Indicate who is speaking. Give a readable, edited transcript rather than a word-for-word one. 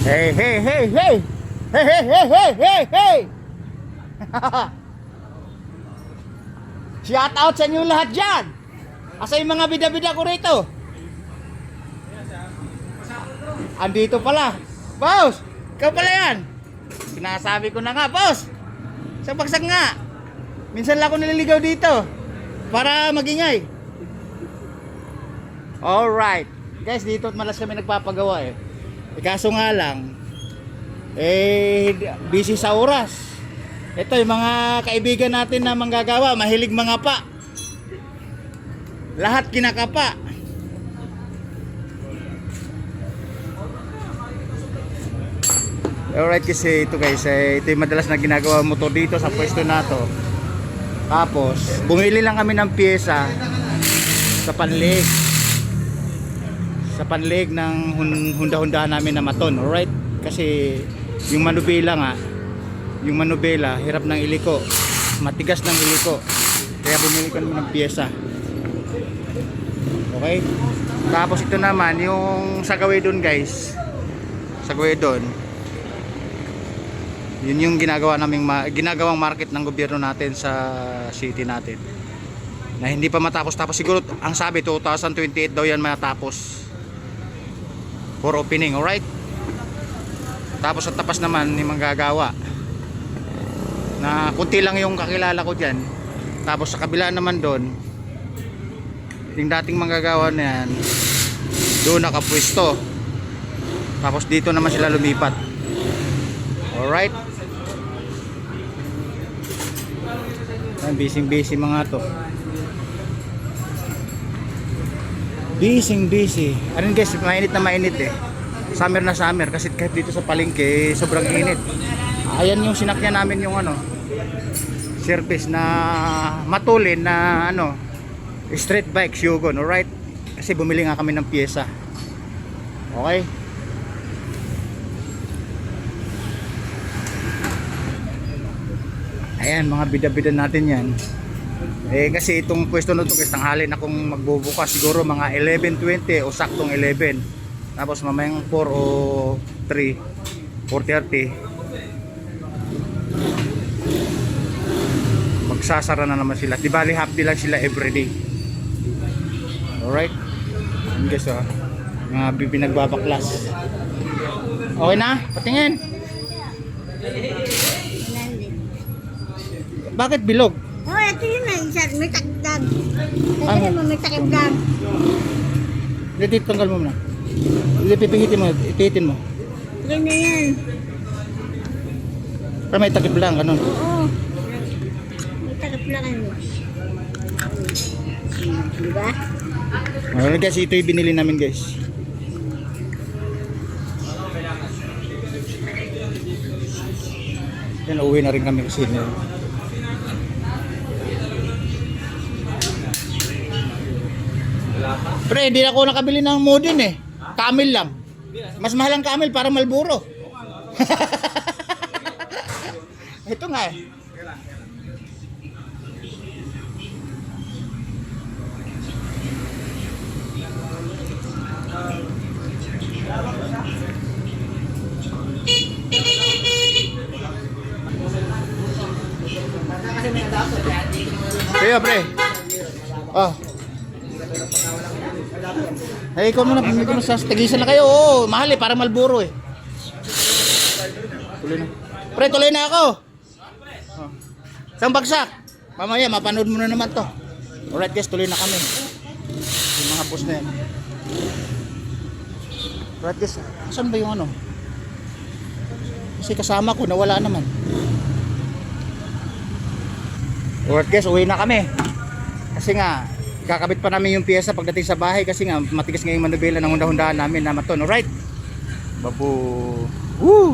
Speaker 1: Hey, hey, hey, hey! Hey, hey, hey, hey, hey, hey! Shout out sa inyo lahat dyan! Asa yung mga bida-bida ko rito? Andito pala. Boss! Ikaw pala yan! Sinasabi ko na nga, boss! Sa bagsak nga! Minsan lang ako naliligaw dito para magingay. Alright. Guys, dito at malas kami nagpapagawa eh. Kaso nga lang, busy sa oras. Ito yung mga kaibigan natin na manggagawa, mahilig mga pa. Lahat kinakapa. Alright, kasi ito guys, ito yung madalas na ginagawa motor dito sa pwesto na to. Tapos, bumili lang kami ng pyesa sa panlig. Sa panlig ng hunda-hundahan namin na maton, alright? Kasi yung manubela nga, yung manubela hirap ng iliko, matigas ng iliko, kaya bumili kami ng pyesa. Okay? Tapos ito naman yung sagaway doon guys, sagaway doon, yun yung ginagawang market ng gobyerno natin sa city natin na hindi pa matapos. Tapos siguro ang sabi 2028 daw yan matapos for opening, alright? Tapos sa tapas naman ni manggagawa na kunti lang yung kakilala ko dyan. Tapos sa kabila naman doon yung dating manggagawa na yan doon nakapwesto. Tapos dito naman sila lumipat, alright? Busy mga to, busy. Ano guys, mainit na mainit eh. Summer na summer kasi kahit dito sa palengke sobrang init. Ayan yung sinakyan namin yung service na matulin na street bike Shogun, alright? Kasi bumili nga kami ng pyesa. Okay? Ayan, mga bida-bida natin yan. Kasi itong pwesto na ito guys, tanghali na akong magbubukas siguro mga 11:20 o saktong 11. Tapos mamayang 4 o 3, 4:30 magsasara na naman sila. Di bali half day lang sila everyday. Alright? Yan guys mga pinagbabaklas. Okay na? Patingin. Bakit bilog?
Speaker 2: Oh, ito yun na. May takdag. Ito mo, may takdag.
Speaker 1: Dito, tanggal mo muna. Dito, pipihitin mo. Ipihitin mo.
Speaker 2: Yan na yan.
Speaker 1: Para may takip lang, ganun.
Speaker 2: Oo. May takip lang ano. Diba?
Speaker 1: Alright guys, ito yung binili namin guys. Yan, uwi na rin kami kasi Pre, hindi ako nakabili ng modin eh. Camel lang. Mas mahal ang Camel para Marlboro. Ito nga eh. Kaya pre. Oh. Ikaw muna, pumili sa tagisan na kayo. Oo, mahal eh, para Marlboro eh. Tuloy na. Pre, tuloy na ako. Oh. Isang bagsak. Mamaya, mapanood mo na naman to. Alright guys, tuloy na kami. Yung mga post na yan. Alright guys, saan ba yung Kasi kasama ko, nawala naman. Alright guys, uwi na kami. Kasi nga, kakabit pa namin yung pyesa pagdating sa bahay kasi nga matigas nga yung manubela ng hunda-hundahan namin na maton. Alright? Babu. Woo!